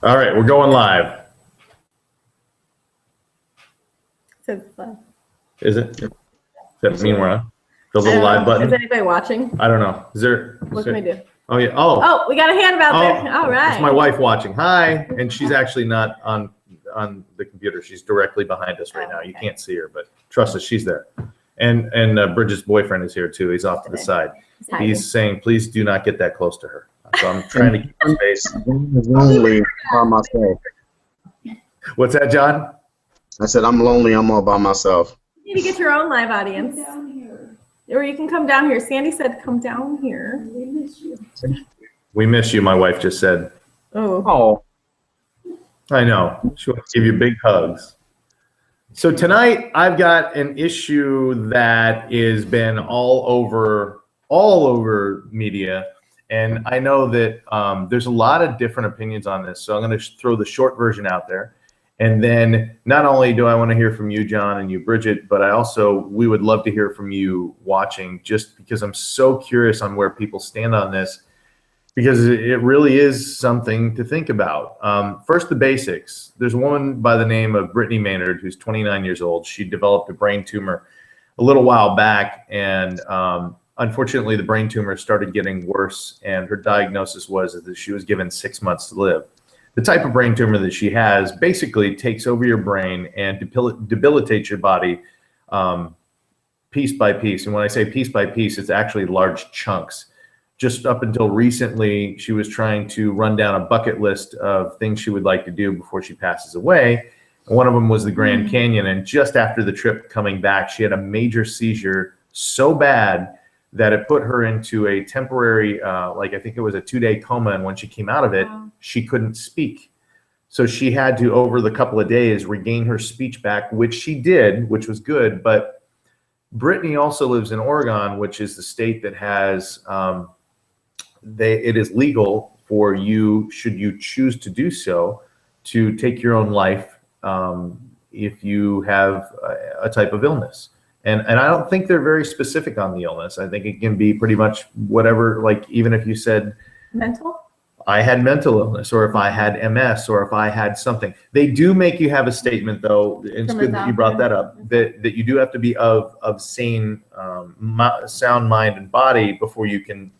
All right, we're going live. Says live. Is it? Does that mean we're on? The I little don't live know. button? Is anybody watching? I don't know. Is there? What can we do? Oh, yeah. Oh, Oh, we got a hand out there. All right. It's my wife watching. Hi. And she's actually not on the computer. She's directly behind us right now. You can't see her, but trust us, she's there. And Bridget's boyfriend is here too. He's off to the side. He's saying, please do not get that close to her. So I'm trying to keep space. I'm lonely by myself. What's that, John? I said, I'm lonely. I'm all by myself. You need to get your own live audience. Down here. Or you can come down here. Sandy said, come down here. We miss you. We miss you, my wife just said. Oh. I know. She wants to give you big hugs. So tonight I've got an issue that has been all over media. And I know that there's a lot of different opinions on this. So I'm going to throw the short version out there. And then not only do I want to hear from you, John, and you, Bridget, but we would love to hear from you watching, just because I'm so curious on where people stand on this, because it really is something to think about. First, the basics. There's a woman by the name of Brittany Maynard, who's 29 years old. She developed a brain tumor a little while back, and unfortunately, the brain tumor started getting worse, and her diagnosis was that she was given 6 months to live. The type of brain tumor that she has basically takes over your brain and debilitates your body piece by piece. And when I say piece by piece, it's actually large chunks. Just up until recently, she was trying to run down a bucket list of things she would like to do before she passes away. And one of them was the Grand Canyon. And just after the trip coming back, she had a major seizure so bad that it put her into a temporary, I think it was a 2-day coma. And when she came out of it, she couldn't speak. So she had to, over the couple of days, regain her speech back, which she did, which was good. But Brittany also lives in Oregon, which is the state that has, it is legal for you, should you choose to do so, to take your own life if you have a type of illness. And I don't think they're very specific on the illness. I think it can be pretty much whatever, like even if you said Mental? I had mental illness, or if I had MS, or if I had something. They do make you have a statement, though, and it's good that you brought that up, that you do have to be of sane, sound mind and body before you can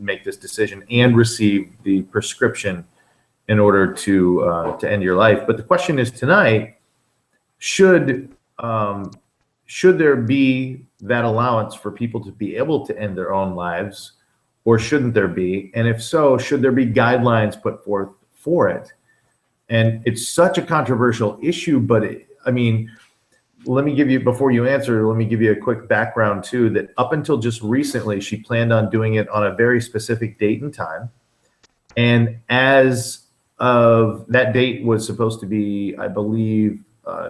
make this decision and receive the prescription in order to end your life. But the question is tonight, should there be that allowance for people to be able to end their own lives, or shouldn't there be? And if so, should there be guidelines put forth for it? And it's such a controversial issue, but let me give you, before you answer, let me give you a quick background too, that up until just recently, she planned on doing it on a very specific date and time. And as of that date was supposed to be, I believe,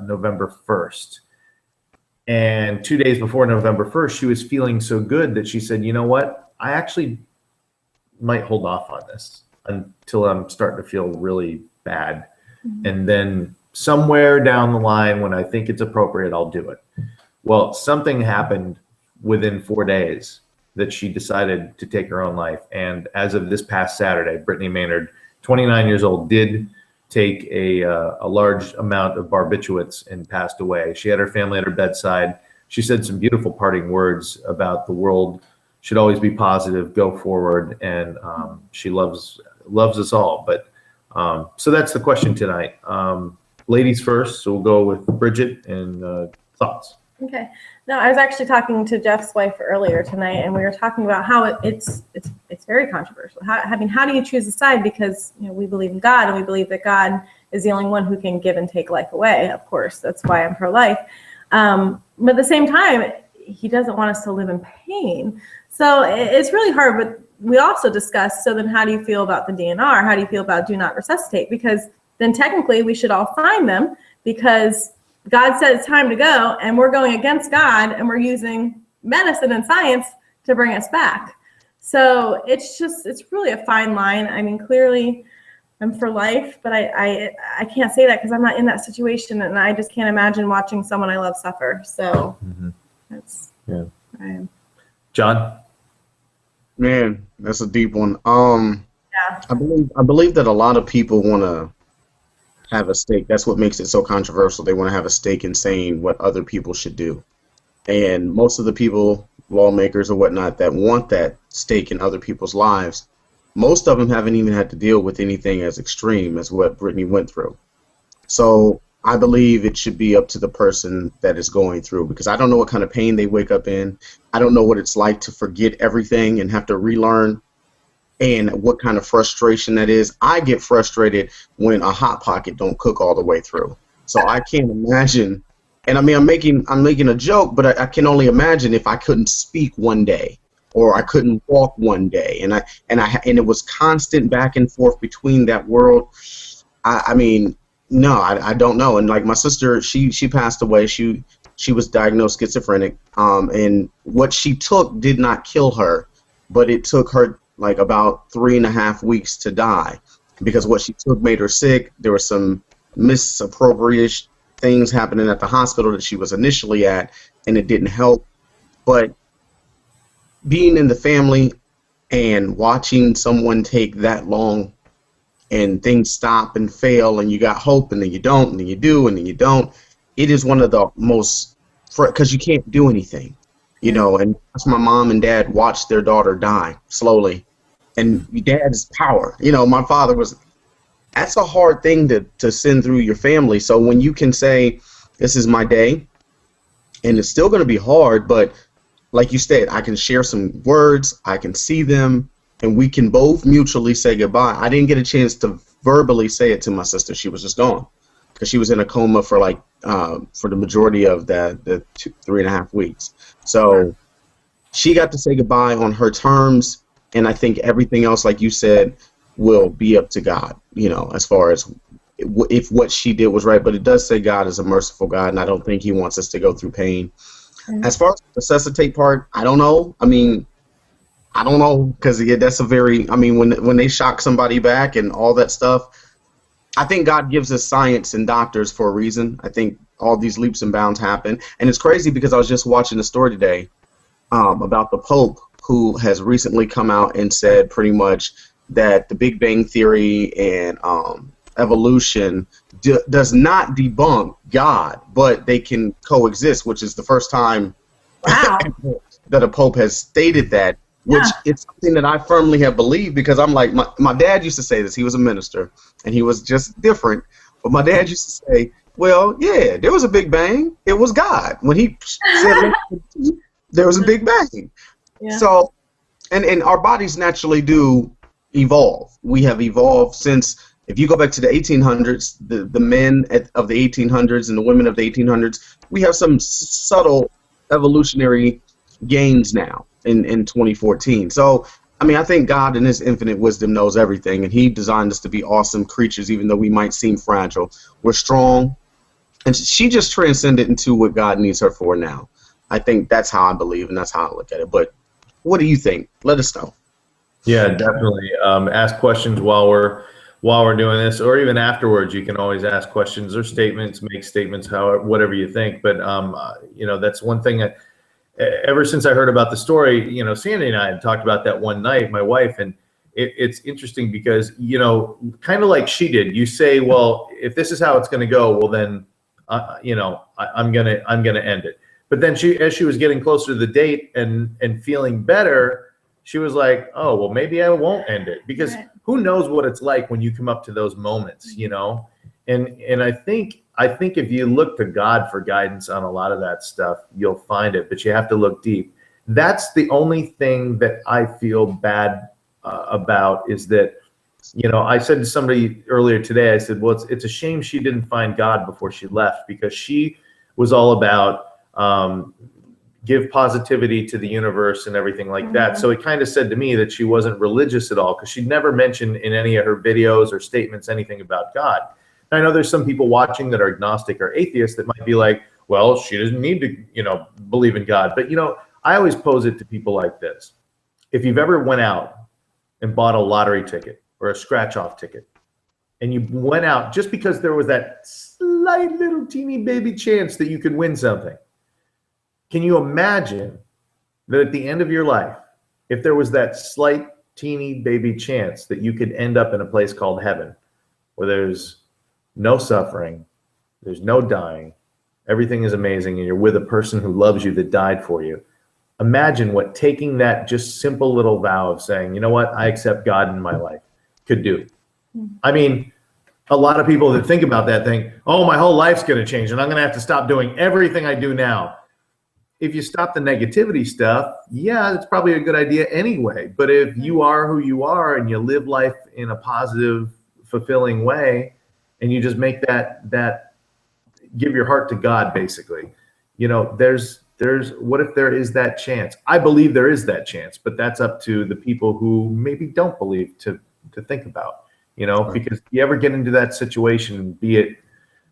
November 1st. And 2 days before November 1st, she was feeling so good that she said, you know what? I actually might hold off on this until I'm starting to feel really bad. Mm-hmm. And then somewhere down the line, when I think it's appropriate, I'll do it. Well, something happened within 4 days that she decided to take her own life. And as of this past Saturday, Brittany Maynard, 29 years old, did take a large amount of barbiturates and passed away. She had her family at her bedside. She said some beautiful parting words about the world should always be positive, go forward, and she loves us all. But so that's the question tonight. Ladies first, so we'll go with Bridget and thoughts. Okay. No, I was actually talking to Jeff's wife earlier tonight, and we were talking about how it's very controversial. How do you choose a side? Because we believe in God, and we believe that God is the only one who can give and take life away. Of course, that's why I'm pro-life. But at the same time, He doesn't want us to live in pain. So it's really hard. But we also discussed, so then how do you feel about the DNR? How do you feel about do not resuscitate? Because then technically we should all sign them, because God said it's time to go, and we're going against God, and we're using medicine and science to bring us back. So it's really a fine line. Clearly I'm for life, but I can't say that because I'm not in that situation, and I just can't imagine watching someone I love suffer. So that's Yeah. I am. John? Man, that's a deep one. Yeah. I believe that a lot of people want to have a stake. That's what makes it so controversial. They want to have a stake in saying what other people should do. And most of the people, lawmakers or whatnot, that want that stake in other people's lives, most of them haven't even had to deal with anything as extreme as what Brittany went through. So I believe it should be up to the person that is going through, because I don't know what kind of pain they wake up in. I don't know what it's like to forget everything and have to relearn, and what kind of frustration that is. I get frustrated when a Hot Pocket don't cook all the way through. So I can't imagine. And I mean, I'm making a joke, but I can only imagine if I couldn't speak one day, or I couldn't walk one day, and it was constant back and forth between that world. I mean, no, I don't know. And like my sister, she passed away. She was diagnosed schizophrenic, and what she took did not kill her, but it took her like about 3.5 weeks to die, because what she took made her sick. There were some misappropriation things happening at the hospital that she was initially at, and it didn't help. But being in the family and watching someone take that long, and things stop and fail, and you got hope, and then you don't, and then you do, and then you don't, it is one of the most, because you can't do anything, you know. And that's my mom and dad watched their daughter die slowly, and your dad's power, you know, my father was. That's a hard thing to send through your family. So when you can say, this is my day, and it's still going to be hard, but like you said, I can share some words, I can see them, and we can both mutually say goodbye. I didn't get a chance to verbally say it to my sister. She was just gone, because she was in a coma for like for the majority of the 3.5 weeks. So she got to say goodbye on her terms, and I think everything else, like you said, will be up to God, you know, as far as if what she did was right. But it does say God is a merciful God, and I don't think he wants us to go through pain. As far as the necessitate part, I don't know. I mean, I don't know, because yeah, that's a very, I mean, when they shock somebody back and all that stuff, I think God gives us science and doctors for a reason. I think all these leaps and bounds happen. And it's crazy, because I was just watching a story today about the Pope, who has recently come out and said pretty much that the Big Bang Theory and evolution does not debunk God, but they can coexist, which is the first time that a Pope has stated that, which it's something that I firmly have believed, because I'm like, my dad used to say this. He was a minister, and he was just different. But my dad used to say, well, yeah, there was a Big Bang. It was God. When he said there was a Big Bang. Yeah. So, and our bodies naturally do evolve. We have evolved since, if you go back to the 1800s, the men of the 1800s and the women of the 1800s, we have some subtle evolutionary gains now in 2014. So, I mean, I think God in his infinite wisdom knows everything, and he designed us to be awesome creatures, even though we might seem fragile. We're strong, and she just transcended into what God needs her for now. I think that's how I believe, and that's how I look at it. But what do you think? Let us know. Yeah, definitely. Ask questions while we're doing this, or even afterwards. You can always ask questions or statements, make statements, however, whatever you think. But you know, that's one thing that ever since I heard about the story, you know, Sandy and I had talked about that one night, my wife, and it's interesting because, you know, kind of like she did. You say, well, if this is how it's going to go, well then, you know, I'm gonna end it. But then as she was getting closer to the date and feeling better, she was like, oh, well, maybe I won't end it, because who knows what it's like when you come up to those moments, you know? And I think if you look to God for guidance on a lot of that stuff, you'll find it, but you have to look deep. That's the only thing that I feel bad about, is that, you know, I said to somebody earlier today, I said, well, it's a shame she didn't find God before she left, because she was all about give positivity to the universe and everything like that. So it kind of said to me that she wasn't religious at all, because she'd never mentioned in any of her videos or statements anything about God. And I know there's some people watching that are agnostic or atheists that might be like, well, she doesn't need to, you know, believe in God. But, you know, I always pose it to people like this. If you've ever went out and bought a lottery ticket or a scratch-off ticket, and you went out just because there was that slight little teeny baby chance that you could win something, can you imagine that at the end of your life, if there was that slight teeny baby chance that you could end up in a place called heaven, where there's no suffering, there's no dying, everything is amazing, and you're with a person who loves you that died for you. Imagine what taking that just simple little vow of saying, you know what, I accept God in my life could do. I mean, a lot of people that think about that think, oh, my whole life's going to change and I'm going to have to stop doing everything I do now. If you stop the negativity stuff, yeah, it's probably a good idea anyway. But if you are who you are and you live life in a positive, fulfilling way, and you just make that give your heart to God, basically, you know, there's what if there is that chance? I believe there is that chance, but that's up to the people who maybe don't believe to think about, you know, Right. because you ever get into that situation, be it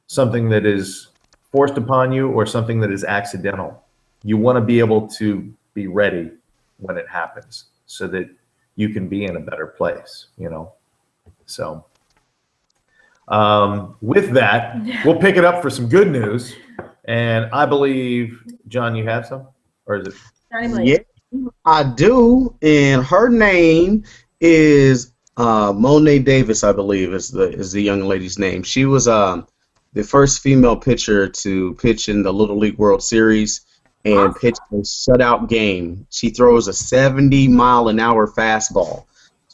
something that is forced upon you or something that is accidental, you want to be able to be ready when it happens so that you can be in a better place, you know? So with that, we'll pick it up for some good news. And I believe, John, you have some? Or is it? Johnny Blake. Yeah, I do. And her name is Monet Davis, I believe, is the young lady's name. She was the first female pitcher to pitch in the Little League World Series and pitch a shutout game. She throws a 70-mile-an-hour fastball.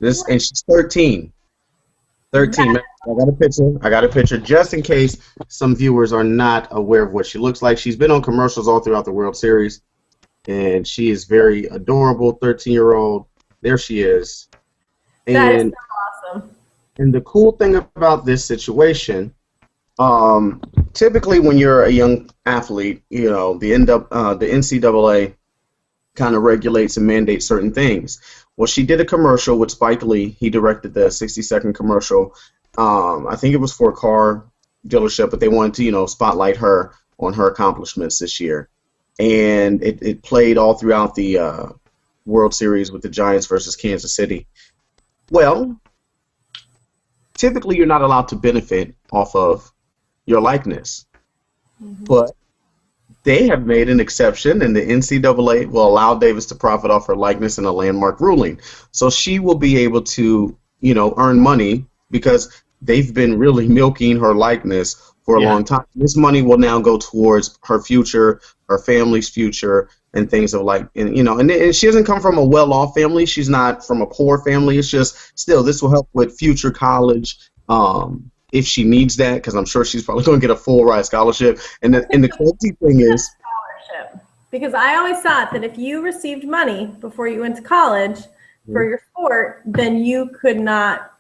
And she's 13. 13. I got a picture just in case some viewers are not aware of what she looks like. She's been on commercials all throughout the World Series, and she is very adorable, 13-year-old. There she is. That is And so awesome. and the cool thing about this situation, typically when you're a young athlete, you know, the NCAA kind of regulates and mandates certain things. Well, she did a commercial with Spike Lee. He directed the 60-second commercial. I think it was for a car dealership, but they wanted to, you know, spotlight her on her accomplishments this year. And it played all throughout the World Series with the Giants versus Kansas City. Well, typically you're not allowed to benefit off of your likeness. But they have made an exception, and the NCAA will allow Davis to profit off her likeness in a landmark ruling. So she will be able to, you know, earn money because they've been really milking her likeness for a long time. This money will now go towards her future, her family's future, and things of like, and you know, and she doesn't come from a well-off family. She's not from a poor family. It's just still this will help with future college. If she needs that, because I'm sure she's probably going to get a full ride scholarship. And the crazy thing is, Scholarship. Because I always thought that if you received money before you went to college for your sport, then you could not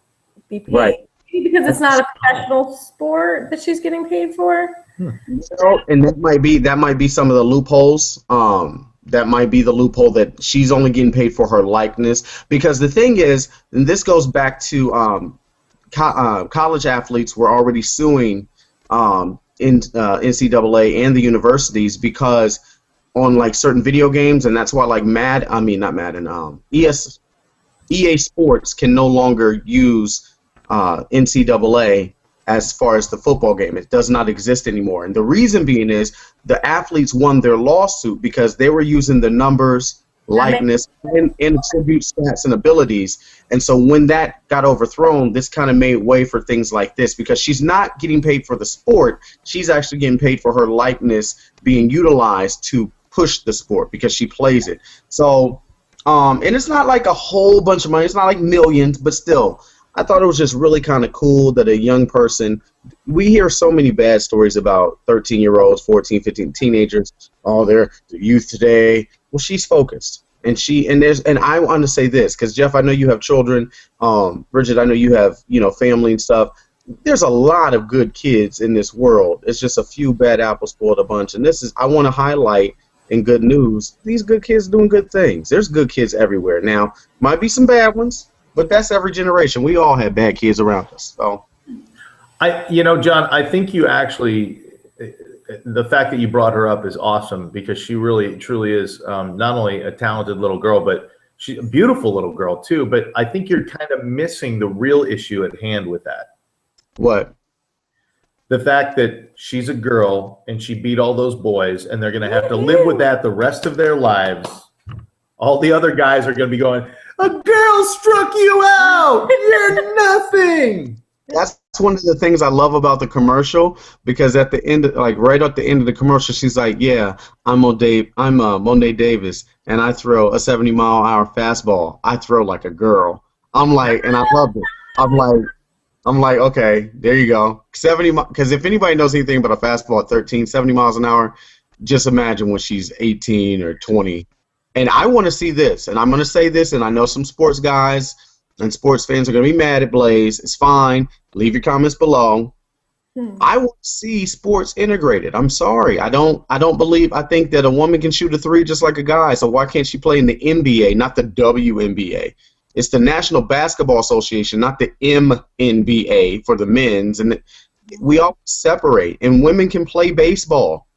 be paid. Right. Maybe because it's not a professional sport that she's getting paid for. and that might be some of the loopholes. That might be the loophole that she's only getting paid for her likeness. Because the thing is, and this goes back to college athletes were already suing NCAA and the universities because on like certain video games, and that's why like EA Sports can no longer use NCAA as far as the football game. It does not exist anymore. And the reason being is the athletes won their lawsuit because they were using the numbers, likeness, and attribute stats and abilities. And so when that got overthrown, this kind of made way for things like this because she's not getting paid for the sport. She's actually getting paid for her likeness being utilized to push the sport because she plays it. So, and it's not like a whole bunch of money. It's not like millions, but still, I thought it was just really kind of cool that a young person, we hear so many bad stories about 13-year-olds, 14, 15, teenagers, they're the youth today. Well, she's focused. And I want to say this, because Jeff, I know you have children. Bridget, I know you have, you know, family and stuff. There's a lot of good kids in this world. It's just a few bad apples spoiled a bunch. And I want to highlight in good news, these good kids doing good things. There's good kids everywhere. Now, might be some bad ones, but that's every generation. We all have bad kids around us. So, John, I think you actually, the fact that you brought her up is awesome because she really, truly is not only a talented little girl, but she's a beautiful little girl too. But I think you're kind of missing the real issue at hand with that. what? The fact that she's a girl and she beat all those boys and they're going to have to live with that the rest of their lives. All the other guys are going to be going, a girl struck you out. You're nothing. That's That's one of the things I love about the commercial, because at the end, like right at the end of the commercial, she's like, "Yeah, I'm Monet Davis, and I throw a 70-mile-an-hour fastball. I throw like a girl." I'm like, and I loved it. I'm like, okay, there you go. 70, because if anybody knows anything about a fastball at 13, 70 miles an hour, just imagine when she's 18 or 20. And I want to see this, and I'm going to say this, and I know some sports guys and sports fans are going to be mad at Blaze. It's fine. Leave your comments below. I want to see sports integrated. I'm sorry. I think that a woman can shoot a three just like a guy, so why can't she play in the NBA, not the WNBA? It's the National Basketball Association, not the MNBA for the men's. And we all separate, and women can play baseball.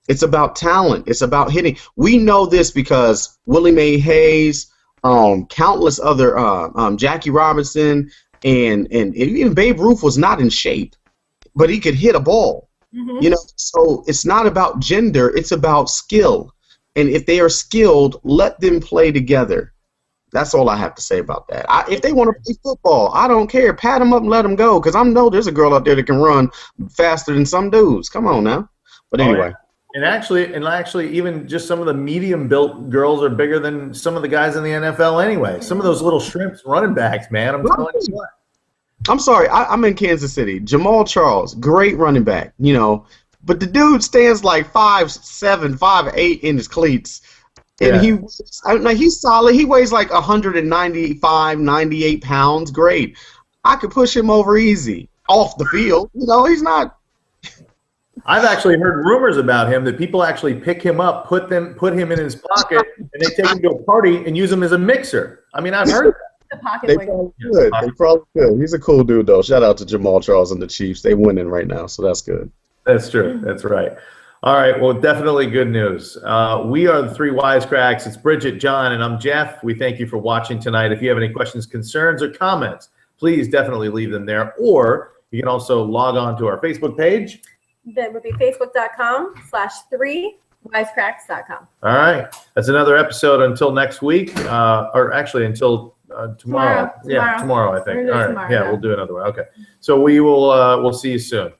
It's about talent. It's about hitting. We know this because Willie Mae Hayes, countless other, Jackie Robinson, and even Babe Ruth was not in shape, but he could hit a ball. You know, so it's not about gender. It's about skill. And if they are skilled, let them play together. That's all I have to say about that. If they want to play football, I don't care. Pat them up and let them go, because I know there's a girl out there that can run faster than some dudes. Come on now. But anyway. And actually, even just some of the medium-built girls are bigger than some of the guys in the NFL anyway. Some of those little shrimps running backs, man. I'm telling you what. I'm sorry. I'm in Kansas City. Jamal Charles, great running back, you know. But the dude stands like 5'7", 5'8" in his cleats. And he's solid. He weighs like 195, 98 pounds. Great. I could push him over easy off the field. You know, he's not. I've actually heard rumors about him that people actually pick him up, put him in his pocket, and they take him to a party and use him as a mixer. I mean, I've heard that. They probably could. They probably could. He's a cool dude, though. Shout out to Jamal Charles and the Chiefs. They winning right now, so that's good. That's true. That's right. All right. Well, definitely good news. We are the Three Wisecracks. It's Bridget, John, and I'm Jeff. We thank you for watching tonight. If you have any questions, concerns, or comments, please definitely leave them there. Or you can also log on to our Facebook page. That would be facebook.com/3wisecracks.com. All right. That's another episode until next week, or actually until tomorrow. Tomorrow. Yeah, tomorrow, I think. All right. Tomorrow, Yeah, we'll do another one. Okay. So we'll see you soon.